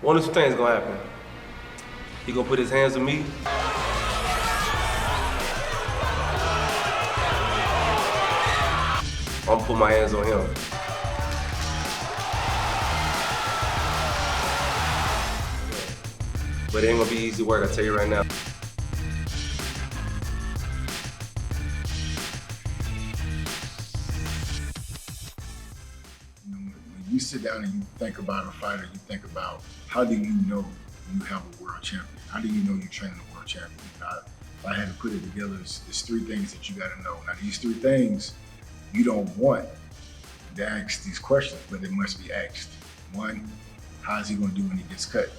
One of two things gonna happen. He gonna put his hands on me. I'm gonna put my hands on him. But it ain't gonna be easy work, I tell you right now. When you sit down and you think about a fighter, you think about how do you know you have a world champion? How do you know you're training a world champion? If I had to put it together, it's three things that you gotta know. Now these three things, you don't want to ask these questions, but they must be asked. One, how is he gonna do when he gets cut?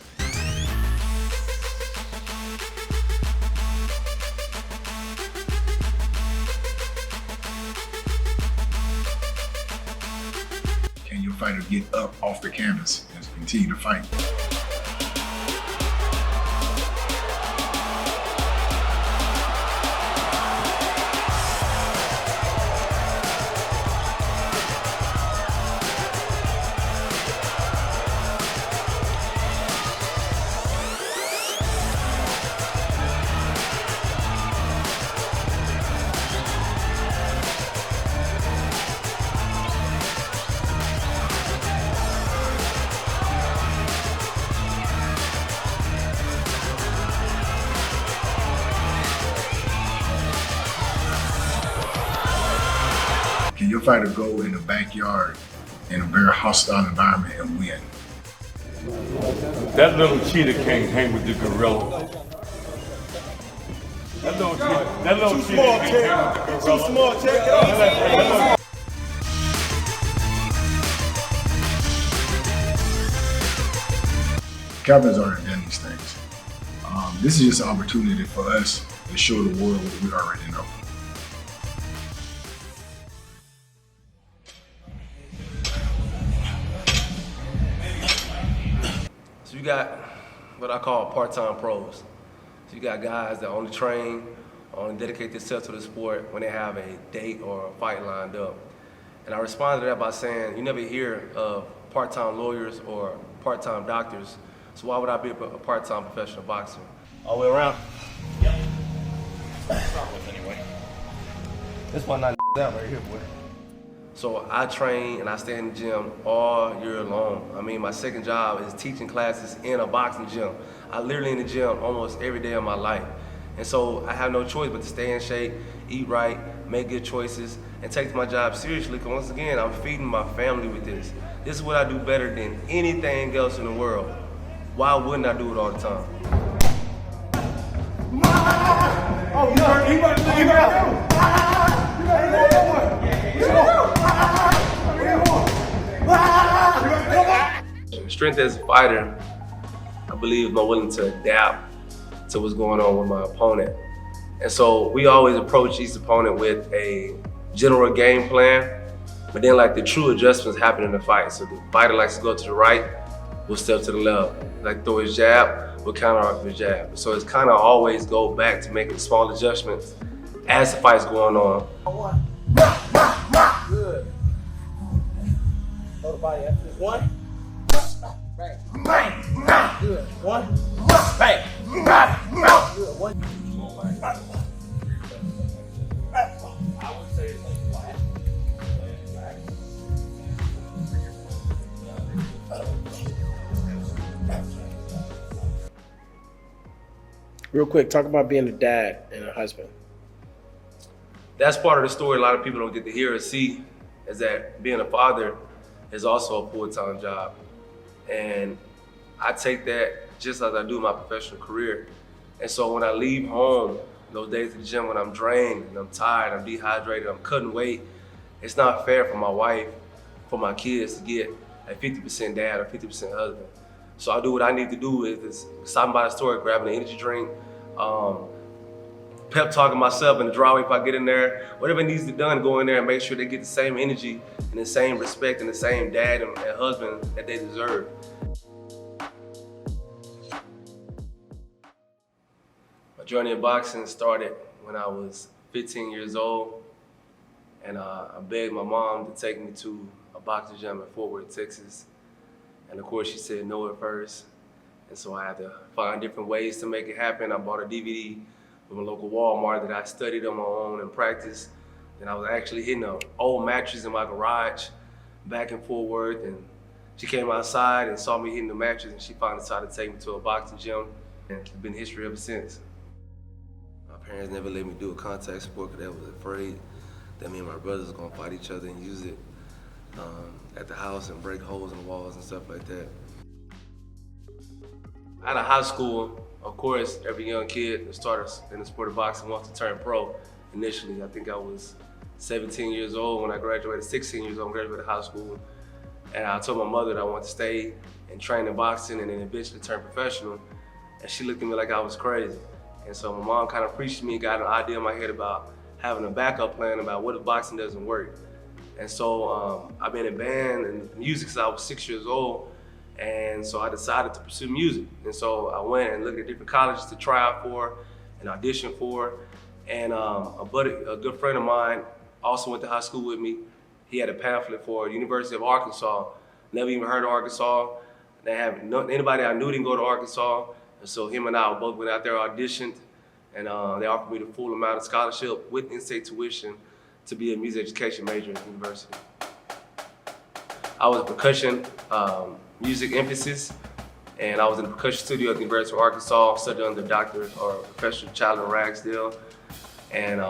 Can your fighter get up off the canvas and continue to fight? Can your fighter go in the backyard in a very hostile environment and win? That little cheetah can't hang with the gorilla. That little cheetah can't hang with the gorilla. Too small, check it out. Kalvin's already done these things. This is just an opportunity for us to show the world what we already know. So you got what I call part-time pros. So you got guys that only train, only dedicate themselves to the sport when they have a date or a fight lined up. And I responded to that by saying, you never hear of part-time lawyers or part-time doctors, so why would I be a part-time professional boxer? All the way around. Yep. Anyway. This one not out right here, boy. So I train and I stay in the gym all year long. I mean, my second job is teaching classes in a boxing gym. I literally in the gym almost every day of my life. And so I have no choice but to stay in shape, eat right, make good choices, and take my job seriously, because once again, I'm feeding my family with this. This is what I do better than anything else in the world. Why wouldn't I do it all the time? Oh, he got Strength as a fighter, I believe I'm willing to adapt to what's going on with my opponent. And so we always approach each opponent with a general game plan, but then like the true adjustments happen in the fight. So the fighter likes to go to the right, we'll step to the left. Like throw his jab, we'll counter off his jab. So it's kind of always go back to making small adjustments as the fight's going on. Good. Throw the body after this. One. Bang. Bang. Good. One. Bang. Good. One. I would say it's like flat. Real quick, talk about being a dad and a husband. That's part of the story a lot of people don't get to hear or see, is that being a father is also a full-time job. And I take that just as I do my professional career. And so when I leave home, those days at the gym when I'm drained and I'm tired, I'm dehydrated, I'm cutting weight, it's not fair for my wife, for my kids to get a 50% dad or 50% husband. So I do what I need to do is stopping by the store, grabbing an energy drink, pep talking myself in the driveway if I get in there, whatever needs to be done, go in there and make sure they get the same energy and the same respect and the same dad and husband that they deserve. My journey in boxing started when I was 15 years old, and I begged my mom to take me to a boxing gym in Fort Worth, Texas. And of course she said no at first. And so I had to find different ways to make it happen. I bought a DVD from a local Walmart that I studied on my own and practiced. And I was actually hitting an old mattress in my garage, back and forward. And she came outside and saw me hitting the mattress, and she finally decided to take me to a boxing gym. And it's been history ever since. My parents never let me do a contact sport because they was afraid that me and my brothers was gonna fight each other and use it at the house and break holes in the walls and stuff like that. Out of high school, of course, every young kid that starts in the sport of boxing wants to turn pro. Initially, I think I was 17 years old when I graduated, 16 years old when I graduated high school. And I told my mother that I wanted to stay and train in boxing and then eventually turn professional. And she looked at me like I was crazy. And so my mom kind of preached to me, got an idea in my head about having a backup plan about what if boxing doesn't work. And so I've been in band and music since I was 6 years old. And so I decided to pursue music. And so I went and looked at different colleges to try out for and audition for. And a good friend of mine also went to high school with me. He had a pamphlet for the University of Arkansas. Never even heard of Arkansas. Anybody I knew didn't go to Arkansas. And so him and I both went out there, auditioned, and they offered me the full amount of scholarship with in-state tuition to be a music education major at the university. I was a percussion music emphasis, and I was in the percussion studio at the University of Arkansas, studying under Dr. or Professor Charlie Ragsdale, and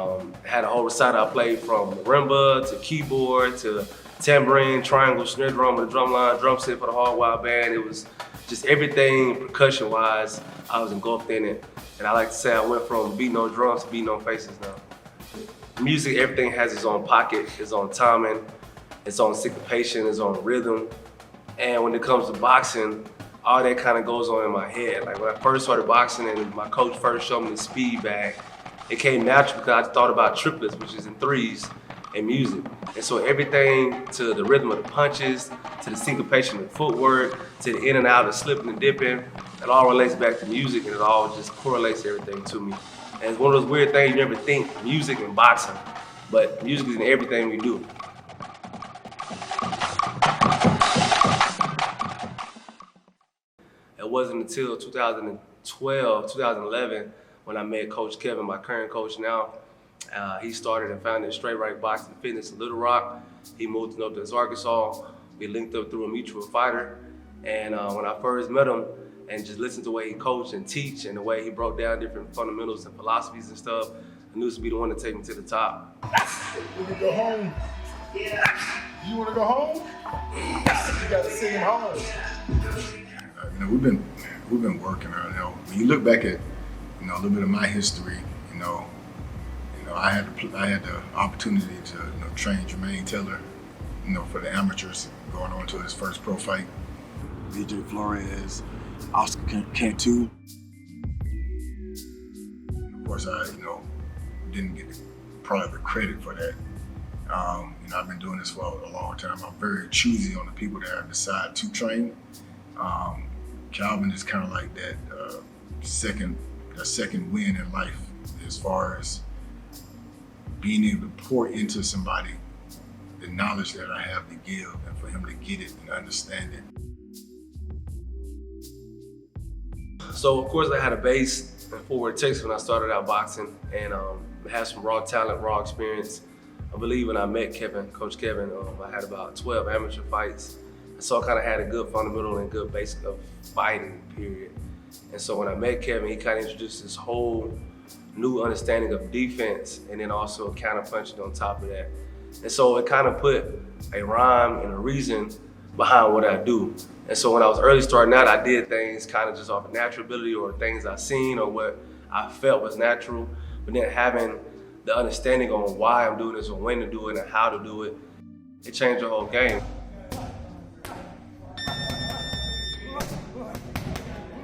had a whole recital. I played from marimba to keyboard to tambourine, triangle, snare drum, and the drum line, drum set for the hard wild band. It was just everything percussion-wise, I was engulfed in it. And I like to say I went from beating on drums to beating on faces now. Music, everything has its own pocket, its own timing, its own syncopation, its own rhythm. And when it comes to boxing, all that kind of goes on in my head. Like when I first started boxing and my coach first showed me the speed bag, it came natural because I thought about triplets, which is in threes, in music. And so everything to the rhythm of the punches, to the syncopation of the footwork, to the in and out, the slipping and dipping, it all relates back to music and it all just correlates everything to me. And it's one of those weird things you never think, music and boxing, but music is in everything we do. It wasn't until 2012, 2011, when I met Coach Kevin, my current coach now. He started and founded Straight Right Boxing Fitness in Little Rock. He moved to Northwest Arkansas. We linked up through a mutual fighter. And when I first met him and just listened to the way he coached and teach and the way he broke down different fundamentals and philosophies and stuff, I knew this would be the one to take me to the top. You want to go home? Yeah. You want to go home? You got to sing him home. We've been working on it. When you look back at a little bit of my history, I had the opportunity to train Jermaine Taylor, for the amateurs going on to his first pro fight. DJ Flores, Oscar Cantu. Of course, I didn't get probably the credit for that. I've been doing this for a long time. I'm very choosy on the people that I decide to train. Kalvin is kind of like that second win in life as far as being able to pour into somebody the knowledge that I have to give and for him to get it and understand it. So of course I had a base in Fort Worth, Texas when I started out boxing and had some raw talent, raw experience. I believe when I met Kevin, Coach Kevin, I had about 12 amateur fights. So I kind of had a good fundamental and good basic of fighting, period. And so when I met Kevin, he kind of introduced this whole new understanding of defense and then also counter-punching on top of that. And so it kind of put a rhyme and a reason behind what I do. And so when I was early starting out, I did things kind of just off of natural ability or things I seen or what I felt was natural. But then having the understanding on why I'm doing this or when to do it and how to do it, it changed the whole game.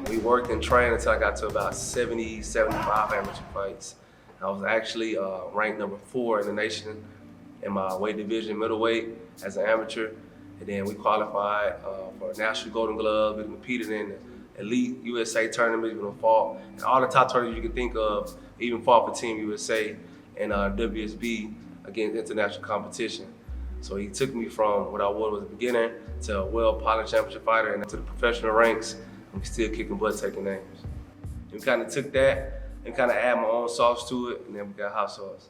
We worked and trained until I got to about 70, 75 amateur fights. I was actually ranked number 4 in the nation in my weight division, middleweight, as an amateur. And then we qualified for National Golden Glove. We competed in the Elite USA tournament, we fought in all the top tournaments you can think of, even fought for Team USA and WSB against international competition. So he took me from what I was a beginner to a well-polished championship fighter and to the professional ranks. and still kicking butt, taking names. And we kind of took that and kind of add my own sauce to it, and then we got hot sauce.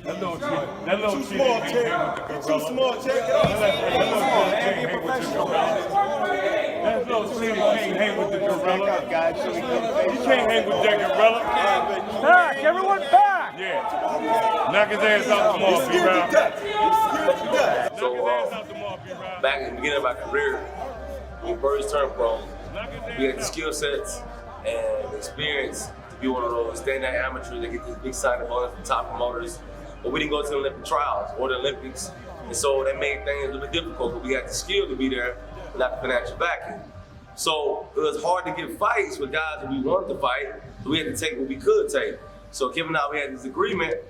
That little kid can't hang with the gorilla. Too small, check it out. That little kid can't hang with the gorilla. You can't hang with that gorilla. Back, everyone back! Yeah. Knock his ass out the mall, B-Round. Knock his ass out the mall, B-Round. Back in the beginning of my career, when we first turned pro, we had the skill sets and the experience to be one of those standout amateurs that get these big signing bonus from top promoters. But we didn't go to the Olympic trials or the Olympics. And so that made things a little bit difficult, but we had the skill to be there, but not the financial backing. So it was hard to get fights with guys that we wanted to fight, but we had to take what we could take. So Kevin and I, we had this agreement.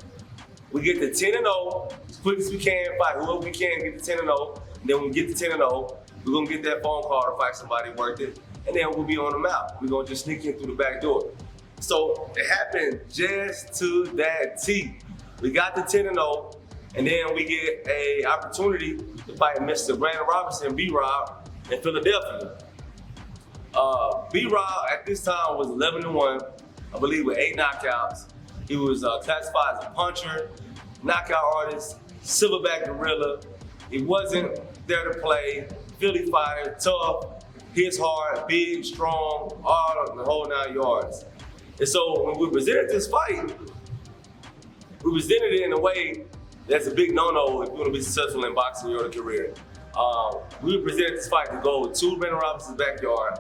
We get to 10-0 as quick as we can, fight whoever we can, get to 10-0. And then when we get to 10-0, we're gonna get that phone call to fight somebody worth it. And then we'll be on the map. We're gonna just sneak in through the back door. So it happened just to that T. We got to 10-0, and then we get an opportunity to fight Mr. Brandon Robinson, B-Rob, in Philadelphia. B-Rob at this time was 11-1, I believe with 8 knockouts. He was classified as a puncher, knockout artist, silverback gorilla. He wasn't there to play, Philly fighter, tough, hits hard, big, strong, all the whole 9 yards. And so when we presented this fight, we presented it in a way that's a big no-no if you want to be successful in boxing your career. We presented this fight to go to Brandon Robinson's backyard,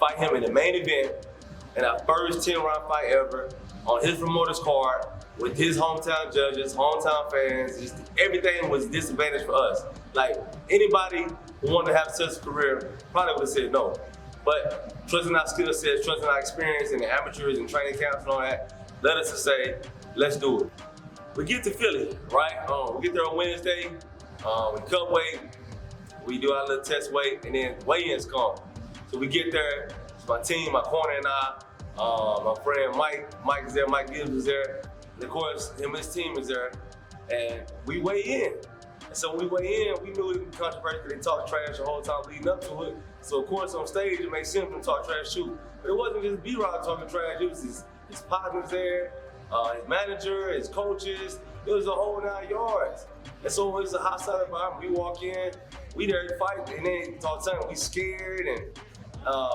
fight him in the main event, in our first 10-round fight ever, on his promoter's card, with his hometown judges, hometown fans. Just everything was disadvantage for us. Like, anybody who wanted to have a successful career probably would have said no. But trusting our skill sets, trusting our experience in the amateurs and training camps and all that, led us to say, let's do it. We get to Philly, right? We get there on Wednesday, we cut weight, we do our little test weight, and then weigh-ins come. So we get there, it's my team, my corner and I, my friend Mike is there, Mike Gibbs is there, and of course, him and his team is there, and we weigh in. And so when we weigh in, we knew it would be controversial because they talked trash the whole time leading up to it. So of course, on stage, it makes sense for them to talk trash too. But it wasn't just B-Rock talking trash, it was his partners there, his manager, his coaches. It was a whole 9 yards. And so it was a hostile environment. We walk in, we there to fight, and then all the time we scared and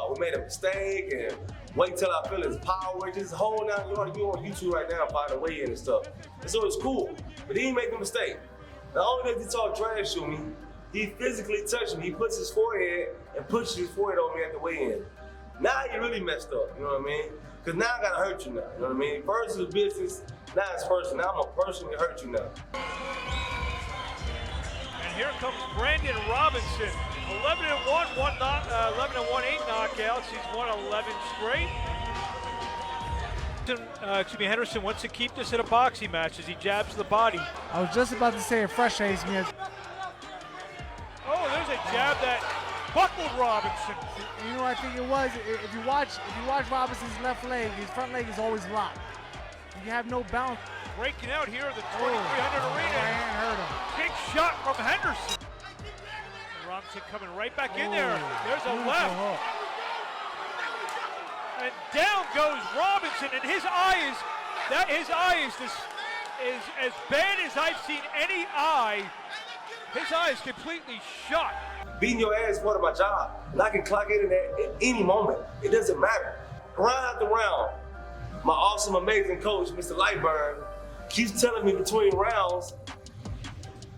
we made a mistake and wait till I feel his power. Just a whole 9 yards. You on YouTube right now, by the way, and stuff. And so it's cool. But he didn't make a mistake. Not only does he talk trash to me, he physically touched me. He puts his forehead and pushes his forehead on me at the weigh-in. Now he really messed up, you know what I mean? Because now I gotta hurt you now, you know what I mean? First it's business, now it's personal. Now I'm gonna personally hurt you now. And here comes Brandon Robinson. 11-1, 8 knockouts. He's won 11 straight. Henderson wants to keep this in a boxing match as he jabs the body. I was just about to say it frustrates me. Oh, there's a jab that buckled Robinson. You know what I think it was? If you watch Robinson's left leg, his front leg is always locked. You have no balance. Breaking out here at the 2300 arena. Right hand hurt him. Big shot from Henderson. And Robinson coming right back in there. There's a left. And down goes Robinson, and his eye is as bad as I've seen any eye. His eye is completely shut. Beating your ass is part of my job, and I can clock in at any moment. It doesn't matter. Round after round, my awesome, amazing coach, Mr. Lightburn, keeps telling me between rounds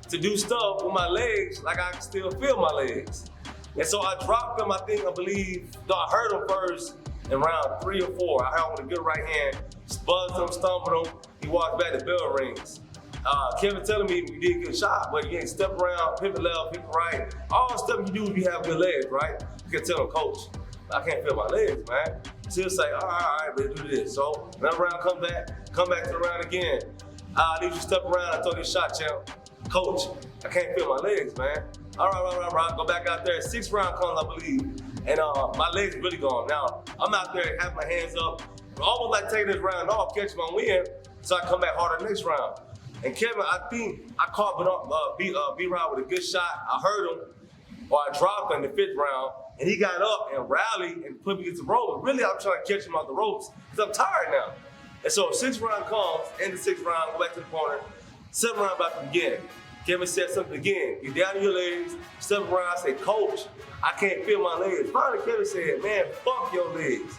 to do stuff with my legs like I can still feel my legs. And so I dropped him, I heard him first in round 3 or 4. I held him with a good right hand, buzzed him, stumbled him. He walked back, the bell rings. Kevin telling me you did a good shot, but you ain't step around, pivot left, pivot right. All the stuff you do if you have good legs, right? You can tell him, coach, I can't feel my legs, man. So he'll say, all right, let's do this. So another round, come back to the round again. I need you to step around and throw this shot, champ. Coach, I can't feel my legs, man. All right, go back out there. 6th round comes, I believe, and my legs really gone. Now, I'm out there having my hands up, almost like taking this round off, catching my win, so I come back harder next round. And Kevin, I think I caught B-Rob with a good shot. I heard him, or I dropped him in the 5th round, and he got up and rallied and put me against the ropes. Really, I'm trying to catch him off the ropes because I'm tired now. And so 6th round comes, in the 6th round, go back to the corner. 7th round about to begin. Kevin said something again. Get down on your legs. 7th round, I said, Coach, I can't feel my legs. Finally, Kevin said, man, fuck your legs.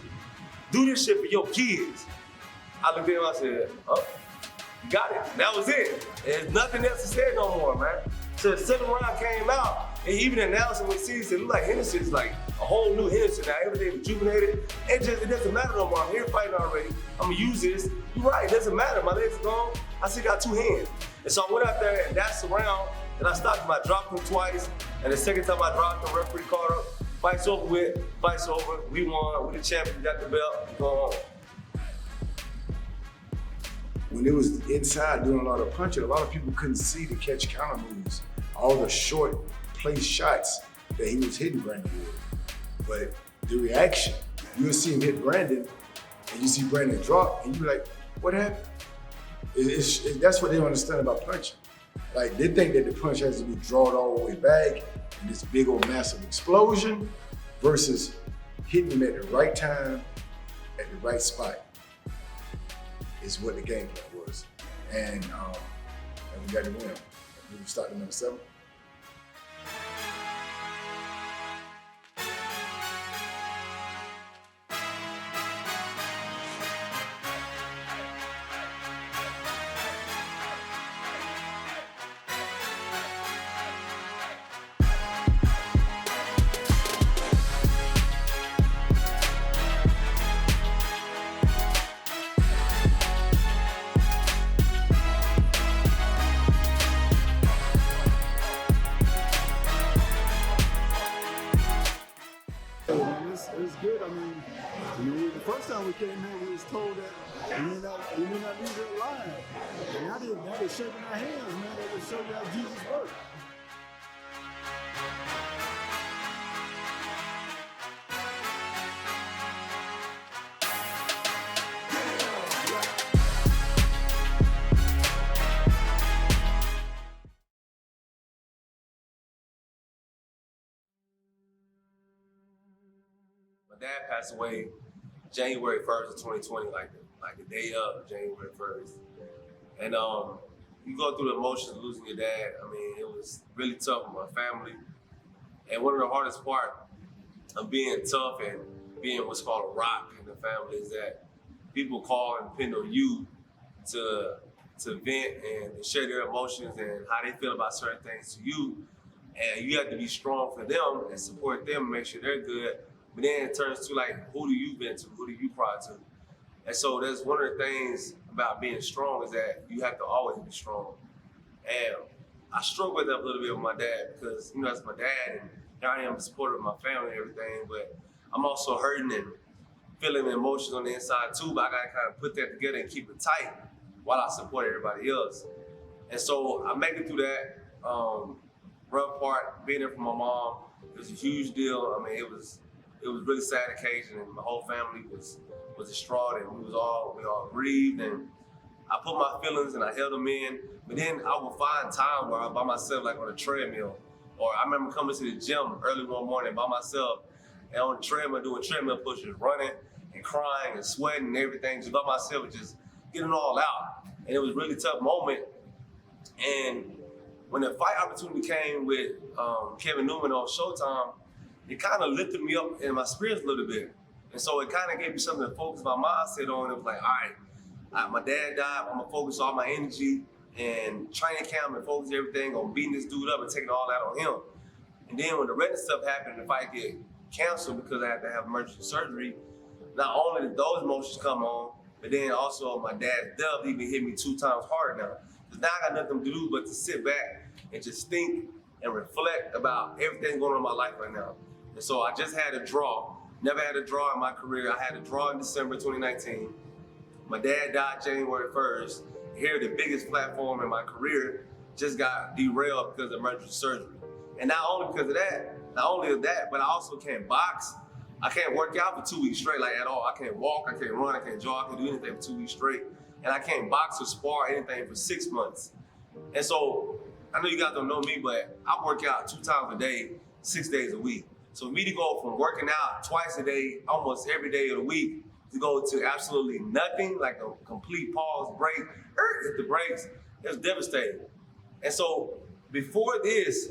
Do this shit for your kids. I looked at him, I said, oh, you got it. That was it. There's nothing else to say no more, man. So the 7th round came out, and even announced it when season, it looked like Henderson's like a whole new Henderson now. Everything rejuvenated. It doesn't matter no more. I'm here fighting already. I'm gonna use this. You're right, it doesn't matter. My legs are gone. I still got 2 hands. And so I went out there, and that's the round that I stopped him. I dropped him twice, and the second time I dropped him, referee called up. Fight's over with. Fight's over. We won. We the champion. Got the belt. We go home. When it was inside doing a lot of punching, a lot of people couldn't see the catch counter moves, all the short place shots that he was hitting Brandon with. But the reaction, you'll see him hit Brandon, and you see Brandon drop, and you're like, what happened? That's what they don't understand about punching. Like, they think that the punch has to be drawn all the way back, and this big old massive explosion, versus hitting him at the right time, at the right spot, is what the game plan was. And we got to win. We started number 7. It's good. I mean, the first time we came here, we was told that we may not leave it alive. And now they're shaking our hands, man. They just show you how Jesus works. My dad passed away January 1st of 2020, like the day of January 1st. And you go through the emotions of losing your dad. I mean, it was really tough on my family. And one of the hardest part of being tough and being what's called a rock in the family is that people call and depend on you to vent and to share their emotions and how they feel about certain things to you. And you have to be strong for them and support them and make sure they're good. But then it turns to like, who do you vent to? Who do you cry to? And so that's one of the things about being strong is that you have to always be strong. And I struggle with that a little bit with my dad because, you know, that's my dad and here I am supportive of my family and everything, but I'm also hurting and feeling the emotions on the inside too, but I gotta kind of put that together and keep it tight while I support everybody else. And so I make it through that rough part, being there for my mom. It was a huge deal. I mean, it was a really sad occasion, and my whole family was distraught, and we all grieved, and I put my feelings and I held them in, but then I would find time where I'm by myself, like on a treadmill, or I remember coming to the gym early one morning by myself, and on the treadmill doing treadmill pushes, running and crying and sweating and everything, just by myself, just getting all out. And it was a really tough moment. And when the fight opportunity came with Kevin Newman on Showtime, it kind of lifted me up in my spirits a little bit. And so it kind of gave me something to focus my mindset on. It was like, all right, my dad died, I'm gonna focus all my energy and training camp and focus everything on beating this dude up and taking all that on him. And then when the retina stuff happened, the fight get canceled because I had to have emergency surgery, not only did those emotions come on, but then also my dad's death even hit me 2 times harder now. Because now I got nothing to do but to sit back and just think and reflect about everything going on in my life right now. And so I just had a draw. Never had a draw in my career. I had a draw in December 2019. My dad died January 1st. Here, the biggest platform in my career just got derailed because of emergency surgery. And not only because of that, but I also can't box. I can't work out for 2 weeks straight, like at all. I can't walk, I can't run, I can't jog, I can't do anything for 2 weeks straight. And I can't box or spar anything for 6 months. And so, I know you guys don't know me, but I work out 2 times a day, 6 days a week. So for me to go from working out twice a day, almost every day of the week, to go to absolutely nothing, like a complete pause, break, hit the brakes, it was devastating. And so before this,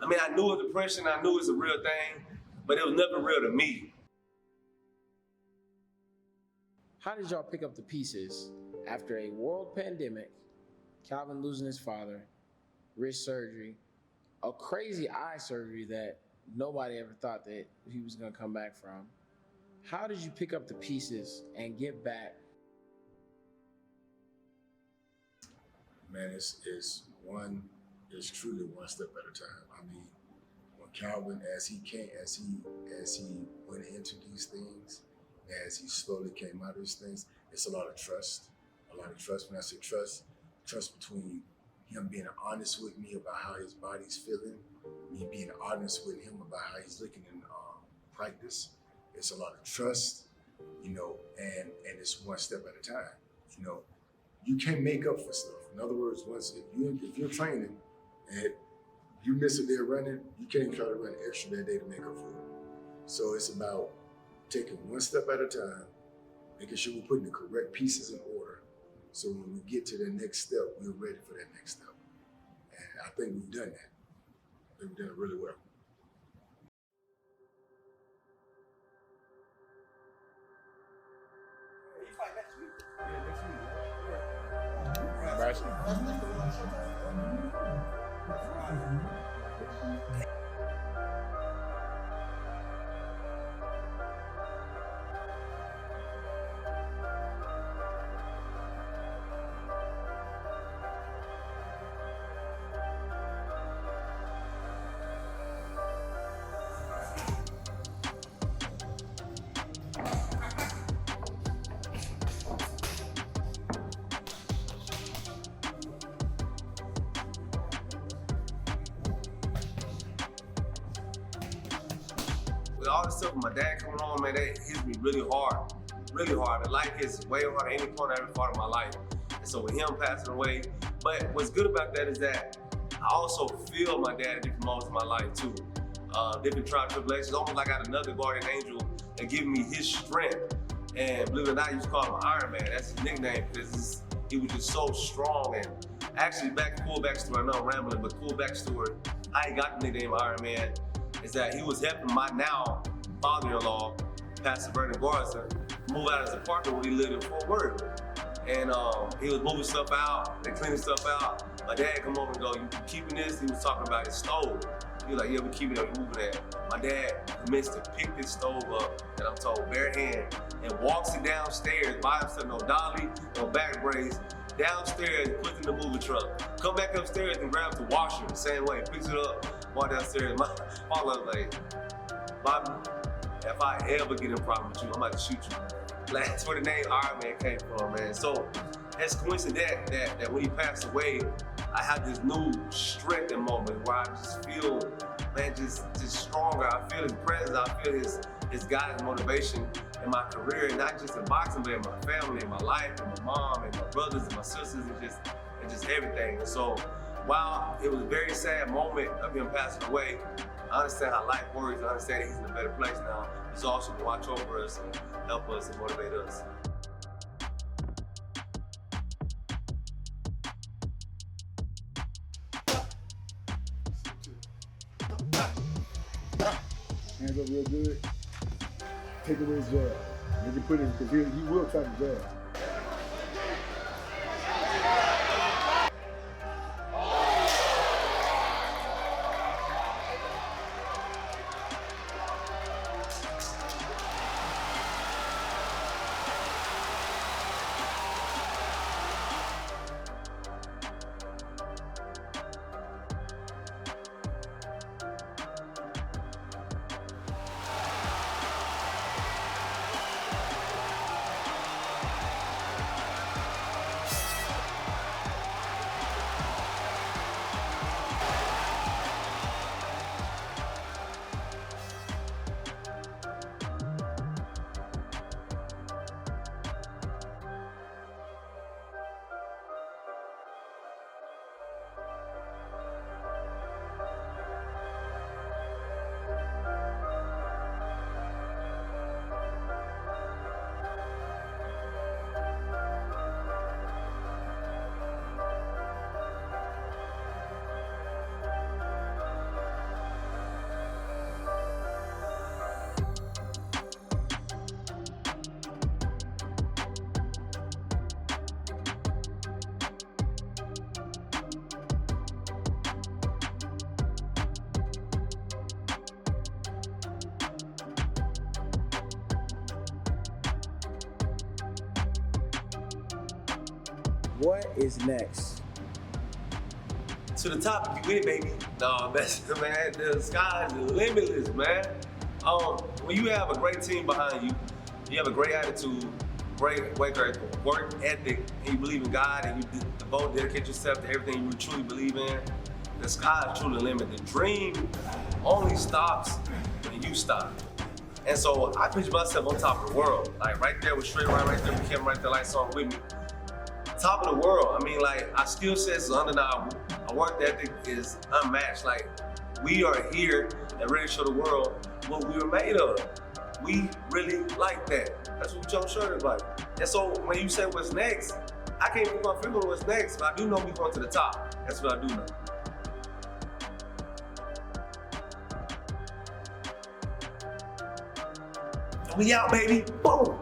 I mean, I knew of depression, I knew it was a real thing, but it was never real to me. How did y'all pick up the pieces after a world pandemic, Kalvin losing his father, wrist surgery, a crazy eye surgery that nobody ever thought that he was gonna come back from? How did you pick up the pieces and get back? Man, it's truly one step at a time. I mean, when Kalvin, as he went into these things, as he slowly came out of these things, it's a lot of trust. A lot of trust. When I say trust between him being honest with me about how his body's feeling, me being honest with him about how he's looking in practice. It's a lot of trust, you know, and it's one step at a time. You know, you can't make up for stuff. In other words, if you're training and you miss a day of running, you can't try to run extra that day to make up for it. So it's about taking one step at a time, making sure we're putting the correct pieces in order. So when we get to the next step, we're ready for that next step. And I think we've done that. I think we've done it really well. With all this stuff with my dad coming home, man, that hit me really hard, really hard. And life hits way harder than any point I ever thought in my life. And so with him passing away, but what's good about that is that I also feel my dad at different moments in my life too. Different trials and tribulations, almost like I got another guardian angel that giving me his strength. And believe it or not, I used to call him Iron Man. That's his nickname because he was just so strong. And actually, cool backstory, I know I'm rambling, but cool backstory, I ain't got the nickname Iron Man, is that he was helping my now father-in-law, Pastor Vernon Garza, move out of his apartment when he lived in Fort Worth. And he was moving stuff out, and cleaning stuff out. My dad come over and go, "You keeping this?" He was talking about his stove. He was like, "Yeah, we keeping it, we moving that." My dad commenced to pick this stove up, and I'm told bare hand, and walks it downstairs by himself, no dolly, no back brace, downstairs, puts it in the moving truck. Come back upstairs and grabs the washer the same way, picks it up, walk downstairs. My father was like, "Bobby, if I ever get in a problem with you, I'm about to shoot you." Like, that's where the name Iron Man came from, man. So it's coincident that when he passed away, I have this new strength and moment where I just feel, man, just stronger. I feel his presence, I feel his guidance, motivation in my career, and not just in boxing, but in my family, in my life, and my mom, and my brothers, and my sisters, and just everything. And so while it was a very sad moment of him passing away, I understand how life works. I understand that he's in a better place now. He's also to watch over us and help us and motivate us. Hands up real good. Take away his jab. Maybe put it, because he will try to jab. What is next? To the top if you win it, baby. No, man, the sky is limitless, man. When you have a great team behind you, you have a great attitude, great work ethic, and you believe in God, and you devote, dedicate yourself to everything you truly believe in, the sky is truly the limit. The dream only stops when you stop. And so I picture myself on top of the world, like right there with Straight Right there with Kevin right there, like song with me. Top of the world. I mean, like, our skill sets is undeniable. Our work ethic is unmatched. Like, we are here and ready to show the world what we were made of. We really like that. That's what we trying to show everybody. And so when you say what's next, I can't put my finger on what's next, but I do know we're going to the top. That's what I do know. And we out, baby. Boom.